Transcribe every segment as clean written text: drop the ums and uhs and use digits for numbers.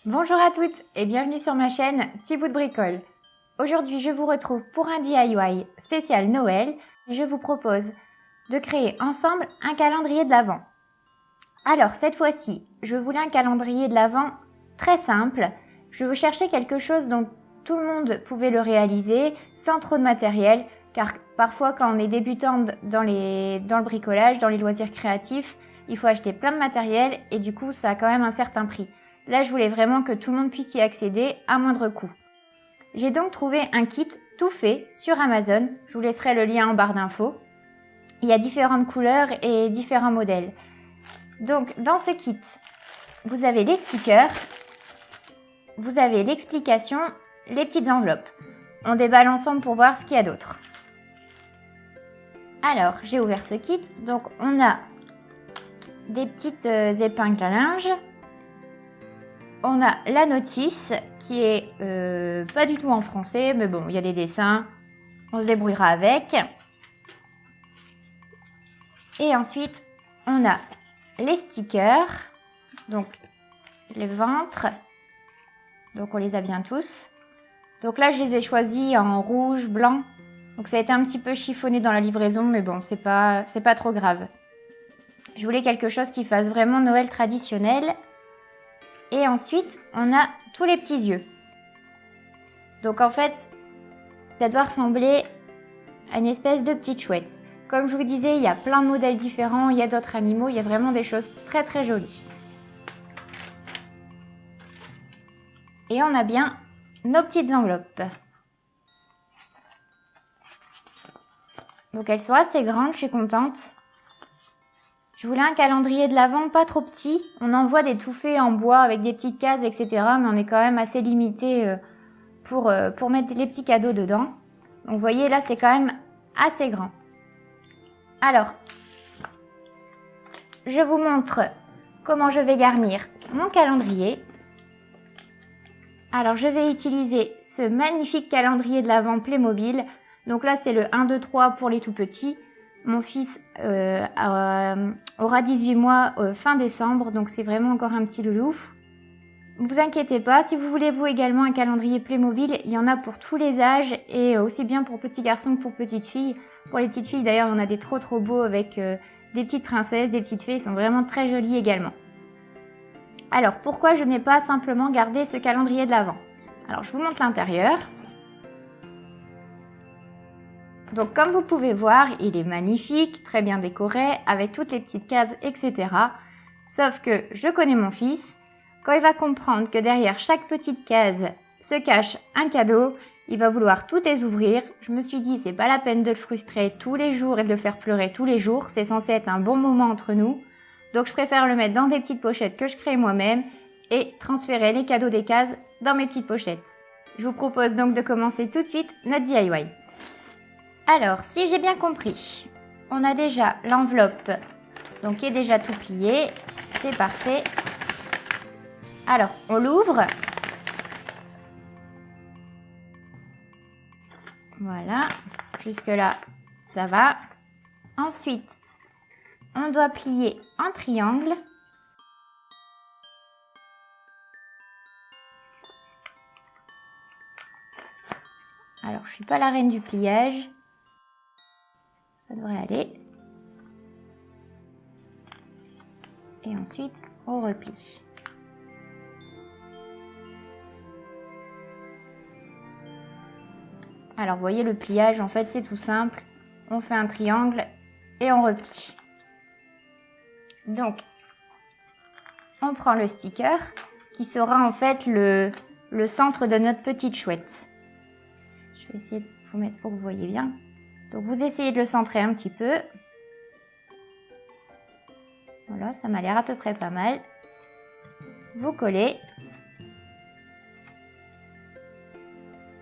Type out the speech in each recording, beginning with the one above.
Bonjour à toutes et bienvenue sur ma chaîne Petit bout de bricole. Aujourd'hui je vous retrouve pour un DIY spécial Noël. Je vous propose de créer ensemble un calendrier de l'Avent. Alors cette fois-ci, je voulais un calendrier de l'Avent très simple. Je veux chercher quelque chose dont tout le monde pouvait le réaliser sans trop de matériel, car parfois quand on est débutante dans le bricolage, dans les loisirs créatifs, il faut acheter plein de matériel et du coup ça a quand même un certain prix. Là, je voulais vraiment que tout le monde puisse y accéder à moindre coût. J'ai donc trouvé un kit tout fait sur Amazon. Je vous laisserai le lien en barre d'infos. Il y a différentes couleurs et différents modèles. Donc, dans ce kit, vous avez les stickers, vous avez l'explication, les petites enveloppes. On déballe ensemble pour voir ce qu'il y a d'autre. Alors, j'ai ouvert ce kit. Donc, on a des petites épingles à linge. On a la notice qui est pas du tout en français, mais bon, il y a des dessins, on se débrouillera avec. Et ensuite, on a les stickers, donc les ventres, donc on les a bien tous. Donc là, je les ai choisis en rouge, blanc, donc ça a été un petit peu chiffonné dans la livraison, mais bon, c'est pas trop grave. Je voulais quelque chose qui fasse vraiment Noël traditionnel. Et ensuite, on a tous les petits yeux. Donc en fait, ça doit ressembler à une espèce de petite chouette. Comme je vous disais, il y a plein de modèles différents, il y a d'autres animaux, il y a vraiment des choses très très jolies. Et on a bien nos petites enveloppes. Donc elles sont assez grandes, je suis contente. Je voulais un calendrier de l'Avent pas trop petit. On en voit des tout faits en bois avec des petites cases, etc. Mais on est quand même assez limité pour mettre les petits cadeaux dedans. Donc vous voyez, là, c'est quand même assez grand. Alors, je vous montre comment je vais garnir mon calendrier. Alors, je vais utiliser ce magnifique calendrier de l'Avent Playmobil. Donc là, c'est le 1, 2, 3 pour les tout petits. Mon fils aura 18 mois fin décembre, donc c'est vraiment encore un petit loulou. Ne vous inquiétez pas, si vous voulez vous également un calendrier Playmobil, il y en a pour tous les âges et aussi bien pour petits garçons que pour petites filles. Pour les petites filles d'ailleurs, on a des trop beaux avec des petites princesses, des petites fées, ils sont vraiment très jolis également. Alors pourquoi je n'ai pas simplement gardé ce calendrier de l'Avent? Alors je vous montre l'intérieur. Donc comme vous pouvez voir, il est magnifique, très bien décoré, avec toutes les petites cases, etc. Sauf que je connais mon fils, quand il va comprendre que derrière chaque petite case se cache un cadeau, il va vouloir tout les ouvrir. Je me suis dit, c'est pas la peine de le frustrer tous les jours et de le faire pleurer tous les jours, c'est censé être un bon moment entre nous. Donc je préfère le mettre dans des petites pochettes que je crée moi-même et transférer les cadeaux des cases dans mes petites pochettes. Je vous propose donc de commencer tout de suite notre DIY. Alors, si j'ai bien compris, on a déjà l'enveloppe donc qui est déjà tout plié, c'est parfait. Alors, on l'ouvre. Voilà, jusque-là, ça va. Ensuite, on doit plier en triangle. Alors, je ne suis pas la reine du pliage. Ça devrait aller. Et ensuite, on replie. Alors, vous voyez, le pliage, en fait, c'est tout simple. On fait un triangle et on replie. Donc, on prend le sticker qui sera en fait le centre de notre petite chouette. Je vais essayer de vous mettre pour que vous voyez bien. Donc, vous essayez de le centrer un petit peu. Voilà, ça m'a l'air à peu près pas mal. Vous collez.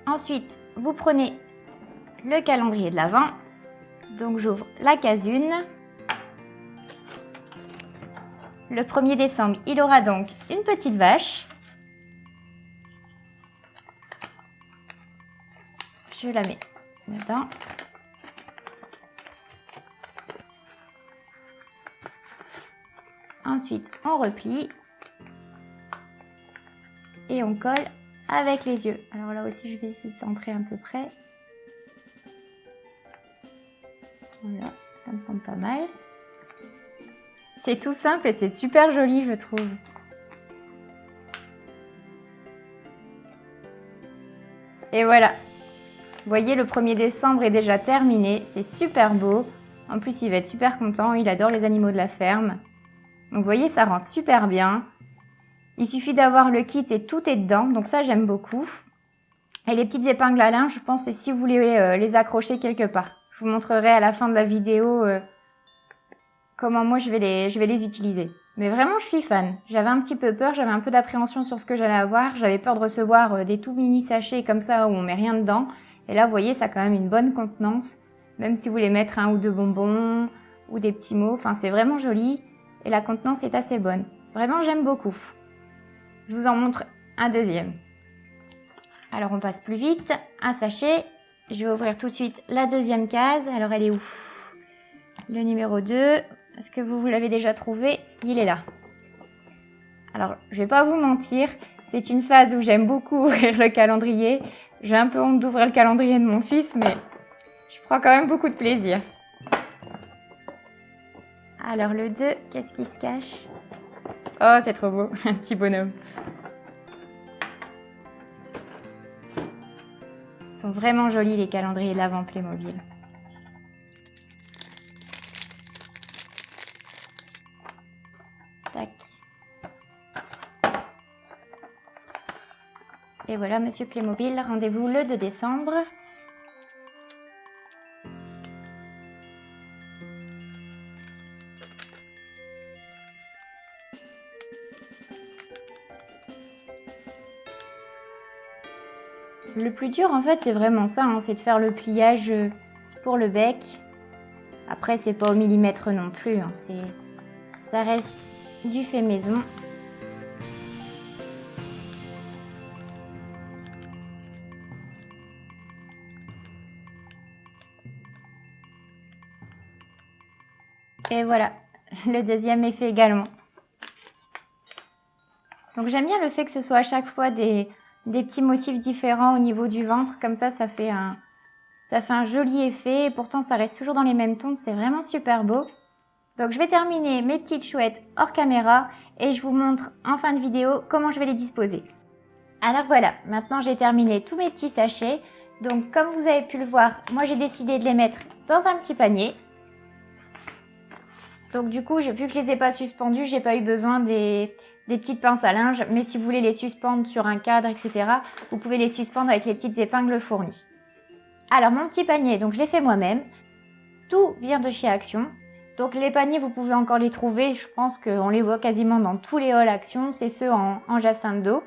Ensuite, vous prenez le calendrier de l'Avent. Donc, j'ouvre la case 1. Le 1er décembre, il aura donc une petite vache. Je la mets dedans. Ensuite, on replie. et on colle avec les yeux. Alors là aussi, je vais essayer de centrer à peu près. Voilà, ça me semble pas mal. C'est tout simple et c'est super joli, je trouve. Et voilà. Vous voyez, le 1er décembre est déjà terminé. C'est super beau. En plus, il va être super content. Il adore les animaux de la ferme. Donc, vous voyez, ça rend super bien. Il suffit d'avoir le kit et tout est dedans. Donc ça, j'aime beaucoup. Et les petites épingles à linge, je pense, c'est si vous voulez les accrocher quelque part. Je vous montrerai à la fin de la vidéo comment moi je vais les utiliser. Mais vraiment, je suis fan. J'avais un petit peu peur, j'avais un peu d'appréhension sur ce que j'allais avoir. J'avais peur de recevoir des tout mini sachets comme ça où on met rien dedans. Et là, vous voyez, ça a quand même une bonne contenance. Même si vous voulez mettre 1 ou 2 bonbons ou des petits mots. Enfin, c'est vraiment joli. Et la contenance est assez bonne. Vraiment, j'aime beaucoup. Je vous en montre un deuxième. Alors, on passe plus vite. Un sachet. Je vais ouvrir tout de suite la deuxième case. Alors, elle est où? Le numéro 2. Est-ce que vous l'avez déjà trouvé? Il est là. Alors, je vais pas vous mentir. C'est une phase où j'aime beaucoup ouvrir le calendrier. J'ai un peu honte d'ouvrir le calendrier de mon fils, mais je prends quand même beaucoup de plaisir. Alors, le 2, qu'est-ce qui se cache? Oh, c'est trop beau. Un petit bonhomme. Ils sont vraiment jolis, les calendriers de l'Avent Playmobil. Tac. Et voilà, Monsieur Playmobil, rendez-vous le 2 décembre. Le plus dur, en fait, c'est vraiment ça, hein, c'est de faire le pliage pour le bec. Après, c'est pas au millimètre non plus, hein, ça reste du fait maison. Et voilà, le deuxième est fait également. Donc j'aime bien le fait que ce soit à chaque fois des petits motifs différents au niveau du ventre. Comme ça fait un joli effet. Et pourtant, ça reste toujours dans les mêmes tons. C'est vraiment super beau. Donc je vais terminer mes petites chouettes hors caméra. Et je vous montre en fin de vidéo comment je vais les disposer. Alors voilà, maintenant j'ai terminé tous mes petits sachets. Donc comme vous avez pu le voir, moi j'ai décidé de les mettre dans un petit panier. Donc du coup, vu que je les ai pas suspendus, j'ai pas eu besoin des petites pinces à linge. Mais si vous voulez les suspendre sur un cadre, etc., vous pouvez les suspendre avec les petites épingles fournies. Alors mon petit panier, donc je l'ai fait moi-même. Tout vient de chez Action. Donc les paniers, vous pouvez encore les trouver. Je pense qu'on les voit quasiment dans tous les halls Action. C'est ceux en jacinthe d'eau.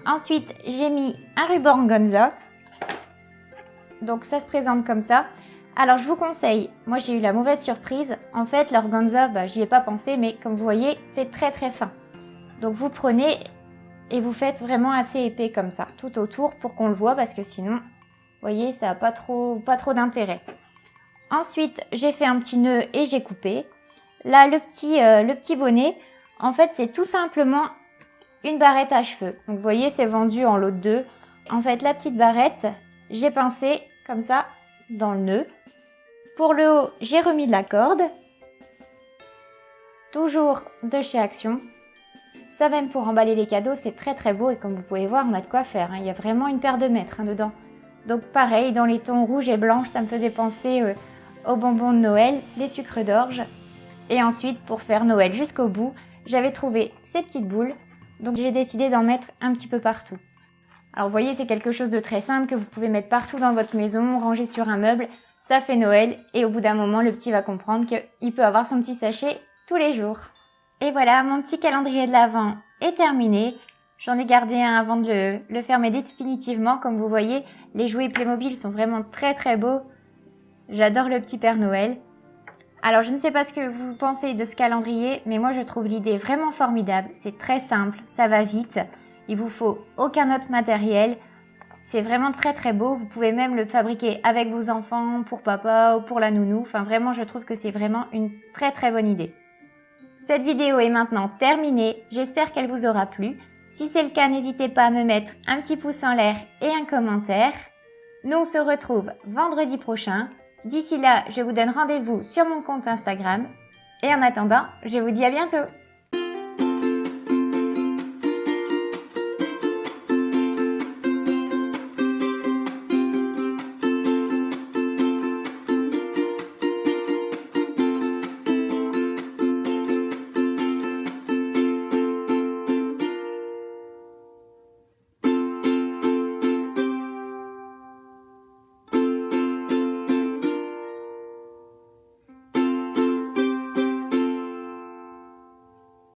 Ensuite, j'ai mis un ruban organza. Donc ça se présente comme ça. Alors je vous conseille, moi j'ai eu la mauvaise surprise, en fait l'organza, j'y ai pas pensé, mais comme vous voyez, c'est très très fin. Donc vous prenez et vous faites vraiment assez épais comme ça, tout autour pour qu'on le voit, parce que sinon, vous voyez, ça n'a pas trop d'intérêt. Ensuite, j'ai fait un petit nœud et j'ai coupé. Là, le petit bonnet, en fait c'est tout simplement une barrette à cheveux. Donc vous voyez, c'est vendu en lot de 2. En fait, la petite barrette, j'ai pincé comme ça dans le nœud. Pour le haut, j'ai remis de la corde, toujours de chez Action. Ça même pour emballer les cadeaux, c'est très très beau et comme vous pouvez voir, on a de quoi faire. Il y a vraiment une paire de mètres dedans. Donc pareil, dans les tons rouge et blanche, ça me faisait penser aux bonbons de Noël, les sucres d'orge. Et ensuite, pour faire Noël jusqu'au bout, j'avais trouvé ces petites boules. Donc j'ai décidé d'en mettre un petit peu partout. Alors vous voyez, c'est quelque chose de très simple que vous pouvez mettre partout dans votre maison, ranger sur un meuble. Ça fait Noël et au bout d'un moment, le petit va comprendre qu'il peut avoir son petit sachet tous les jours. Et voilà, mon petit calendrier de l'Avent est terminé. J'en ai gardé un avant de le fermer définitivement. Comme vous voyez, les jouets Playmobil sont vraiment très très beaux. J'adore le petit Père Noël. Alors je ne sais pas ce que vous pensez de ce calendrier, mais moi je trouve l'idée vraiment formidable. C'est très simple, ça va vite. Il vous faut aucun autre matériel. C'est vraiment très très beau, vous pouvez même le fabriquer avec vos enfants, pour papa ou pour la nounou. Enfin vraiment, je trouve que c'est vraiment une très très bonne idée. Cette vidéo est maintenant terminée, j'espère qu'elle vous aura plu. Si c'est le cas, n'hésitez pas à me mettre un petit pouce en l'air et un commentaire. Nous, on se retrouve vendredi prochain. D'ici là, je vous donne rendez-vous sur mon compte Instagram. Et en attendant, je vous dis à bientôt.